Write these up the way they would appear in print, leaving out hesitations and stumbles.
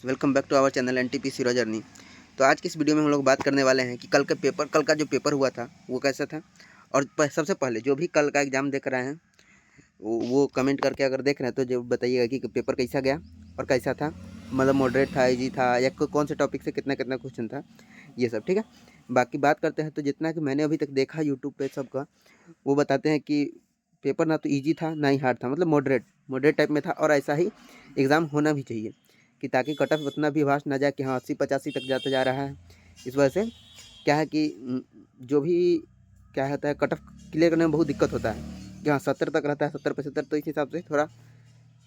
Welcome back to our channel NTPC raw journey. तो आज की इस वीडियो में हम लोग बात करने वाले हैं कि कल का जो पेपर हुआ था वो कैसा था। और सबसे पहले जो भी कल का एग्ज़ाम देख रहे हैं वो कमेंट करके अगर देख रहे हैं तो जो बताइएगा कि पेपर कैसा गया और कैसा था, मतलब मॉडरेट था, इजी था, या कौन से टॉपिक से कितना कितना क्वेश्चन था, ये सब ठीक है। बाकी बात करते हैं तो जितना कि मैंने अभी तक देखा यूट्यूब पे सबका, वो बताते हैं कि पेपर ना तो ईजी था ना ही हार्ड था, मतलब मॉडरेट टाइप में था। और ऐसा ही एग्ज़ाम होना भी चाहिए कि ताकि कट ऑफ उतना भी वास्ट ना जाए कि हाँ 80-85 तक जाता जा रहा है। इस वजह से क्या है कि जो भी क्या होता है, कट ऑफ क्लियर करने में बहुत दिक्कत होता है कि हाँ 70 तक रहता है, 70-75। तो इस हिसाब से थोड़ा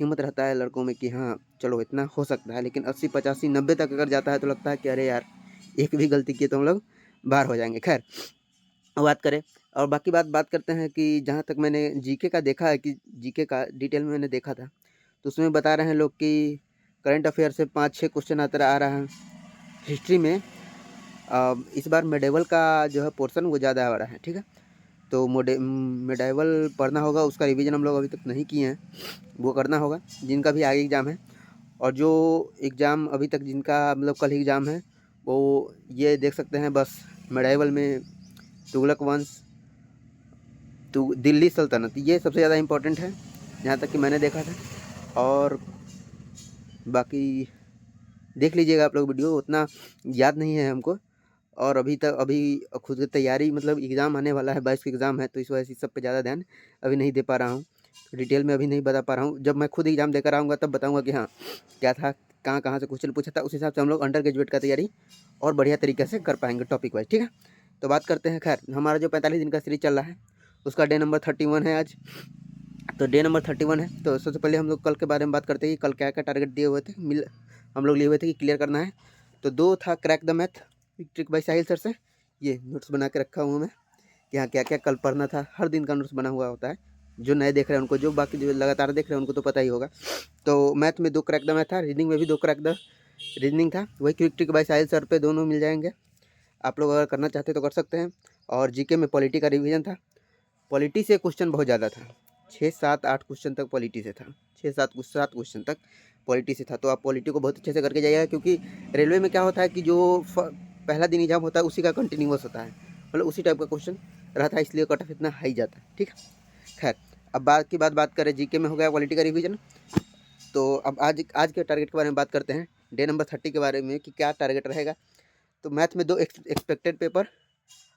हिम्मत रहता है लड़कों में कि हाँ चलो इतना हो सकता है। लेकिन 80-85-90 तक अगर जाता है तो लगता है कि अरे यार एक भी गलती की तो हम लोग बाहर हो जाएंगे। खैर बात करें और बाकी बात करते हैं कि जहाँ तक मैंने जीके का देखा है कि जीके का डिटेल में मैंने देखा था, तो उसमें बता रहे हैं लोग कि करंट अफेयर से 5-6 क्वेश्चन आता आ रहा है। हिस्ट्री में इस बार मेडेवल का जो है पोर्शन वो ज़्यादा आ रहा है, ठीक है। तो मेडेवल पढ़ना होगा, उसका रिवीजन हम लोग अभी तक नहीं किए हैं, वो करना होगा जिनका भी आगे एग्ज़ाम है। और जो एग्ज़ाम अभी तक जिनका मतलब कल एग्ज़ाम है वो ये देख सकते हैं बस। मेडेवल में तुगलक वंश, तो दिल्ली सल्तनत, ये सबसे ज़्यादा इम्पोर्टेंट है जहाँ तक कि मैंने देखा था। और बाकी देख लीजिएगा आप लोग वीडियो, उतना याद नहीं है हमको। और अभी खुद की तैयारी, मतलब एग्ज़ाम आने वाला है, 22 का एग्ज़ाम है, तो इस वजह से सब पे ज़्यादा ध्यान अभी नहीं दे पा रहा हूँ। तो डिटेल में अभी नहीं बता पा रहा हूँ। जब मैं खुद एग्ज़ाम देकर आऊँगा तब बताऊँगा कि हाँ क्या था, कहाँ कहाँ से क्वेश्चन पूछा था। उस हिसाब से हम लोग अंडर ग्रेजुएट का तैयारी और बढ़िया तरीके से कर पाएंगे टॉपिक वाइज, ठीक है। तो बात करते हैं। खैर हमारा जो 45 दिन का सीरीज चल रहा है उसका डे नंबर 31 है आज। तो डे नंबर 31 है। तो सबसे पहले हम लोग कल के बारे में बात करते हैं कि कल क्या क्या टारगेट दिए हुए थे, हम लोग लिए हुए थे कि क्लियर करना है। तो 2 था crack the math trick bye Sahil sir से, ये नोट्स बना के रखा हूँ मैं कि हाँ क्या क्या कल पढ़ना था। हर दिन का नोट्स बना हुआ होता है, जो नए देख रहे हैं उनको, जो बाकी जो लगातार देख रहे हैं उनको तो पता ही होगा। तो मैथ में 2 क्रैक द मैथ था, रीजनिंग में भी 2 क्रैक द रीजनिंग था, वही क्विक ट्रिक बाय साहिल सर पे दोनों मिल जाएंगे। आप लोग अगर करना चाहते तो कर सकते हैं। और जीके में पॉलिटी का रिवीजन था। पॉलिटी से क्वेश्चन बहुत ज़्यादा था, 6-7-8 क्वेश्चन तक पॉलिटी से था, 6-7 क्वेश्चन तक पॉलिटी से था। तो आप पॉलिटी को बहुत अच्छे से करके जाइएगा, क्योंकि रेलवे में क्या होता है कि जो पहला दिन एग्जाम होता है उसी का कंटिन्यूअस होता है, मतलब उसी टाइप का क्वेश्चन रहता है, इसलिए कट ऑफ इतना हाई जाता है, ठीक है। खैर अब बात करें, जीके में हो गया पॉलिटी का रिवीजन। तो अब आज के टारगेट के बारे में बात करते हैं, डे नंबर 30 के बारे में कि क्या टारगेट रहेगा। तो मैथ में 2 expected paper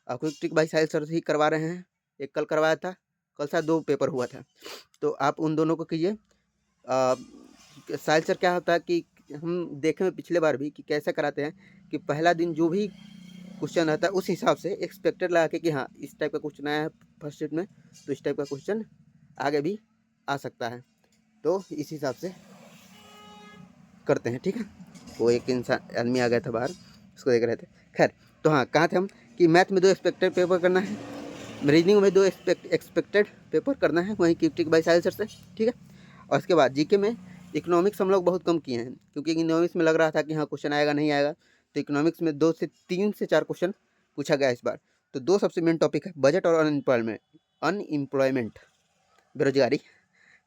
quick trick by Sahil sir ही करवा रहे हैं। एक कल करवाया था, कल सा 2 पेपर हुआ था, तो आप उन दोनों को कीजिए। साहिल सर क्या होता है कि हम देखे हैं पिछले बार भी कि कैसे कराते हैं कि पहला दिन जो भी क्वेश्चन रहता है उस हिसाब से एक्सपेक्टेड लगा के कि हाँ इस टाइप का क्वेश्चन आया है फर्स्ट शिफ्ट में, तो इस टाइप का क्वेश्चन आगे भी आ सकता है, तो इस हिसाब से करते हैं, ठीक है। वो एक इंसान आदमी आ गया था बाहर, उसको देख रहे थे। खैर तो हाँ कहाँ थे हम कि मैथ में 2 एक्सपेक्टेड पेपर करना है, रीजनिंग में 2 एक्सपेक्टेड पेपर करना है, वहीं की ट्रिक बाई साहिल सर से, ठीक है। और उसके बाद जीके में इकोनॉमिक्स हम लोग बहुत कम किए हैं, क्योंकि इकोनॉमिक्स में लग रहा था कि हाँ क्वेश्चन आएगा नहीं आएगा। तो इकोनॉमिक्स में 2 से 3 से 4 क्वेश्चन पूछा गया इस बार। तो 2 सबसे मेन टॉपिक है, बजट और अनएम्प्लॉयमेंट, बेरोजगारी,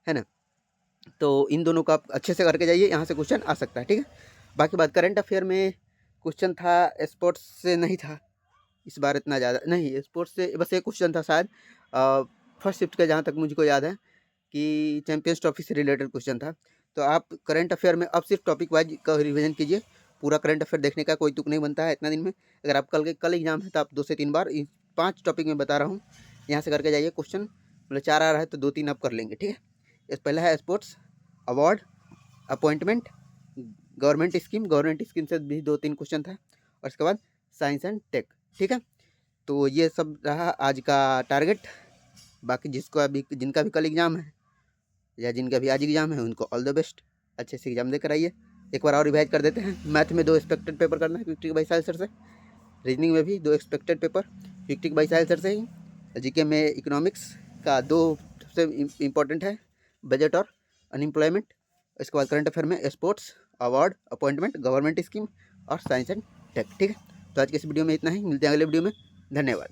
है ना। तो इन दोनों का आप अच्छे से करके जाइए, यहाँ से क्वेश्चन आ सकता है, ठीक है। बाकी बात करंट अफेयर में क्वेश्चन था, स्पोर्ट्स से नहीं था इस बार इतना ज़्यादा नहीं, स्पोर्ट्स से बस एक क्वेश्चन था शायद फर्स्ट शिफ्ट का, जहाँ तक मुझको याद है कि चैंपियंस ट्रॉफी से रिलेटेड क्वेश्चन था। तो आप करंट अफेयर में अब सिर्फ टॉपिक वाइज का रिवीजन कीजिए, पूरा करंट अफेयर देखने का कोई तुक नहीं बनता है इतना दिन में। अगर आप कल एग्जाम है तो आप 2 से 3 बार 5 टॉपिक में बता रहा हूँ, यहाँ से करके जाइए। क्वेश्चन मतलब 4 आ रहा है तो 2-3 आप कर लेंगे, ठीक है। पहला है sports, award, appointment, government scheme से भी 2-3 क्वेश्चन था, और उसके बाद साइंस एंड टेक, ठीक है। तो ये सब रहा आज का टारगेट। बाकी जिनका भी कल एग्ज़ाम है या जिनका भी आज एग्ज़ाम है उनको ऑल द बेस्ट, अच्छे से एग्ज़ाम देकर आइए। एक बार और रिवाइज कर देते हैं, मैथ में 2 एक्सपेक्टेड पेपर करना है quick trick by Sahil sir से, रीजनिंग में भी 2 expected paper quick trick by Sahil sir से ही, जीके में इकोनॉमिक्स का 2 सबसे इम्पोर्टेंट है, बजट और अनएम्प्लॉयमेंट। इसके बाद करंट अफेयर में sports, award, appointment, government scheme और साइंस एंड टेक, ठीक है। तो आज की इस वीडियो में इतना ही, मिलते हैं अगले वीडियो में, धन्यवाद।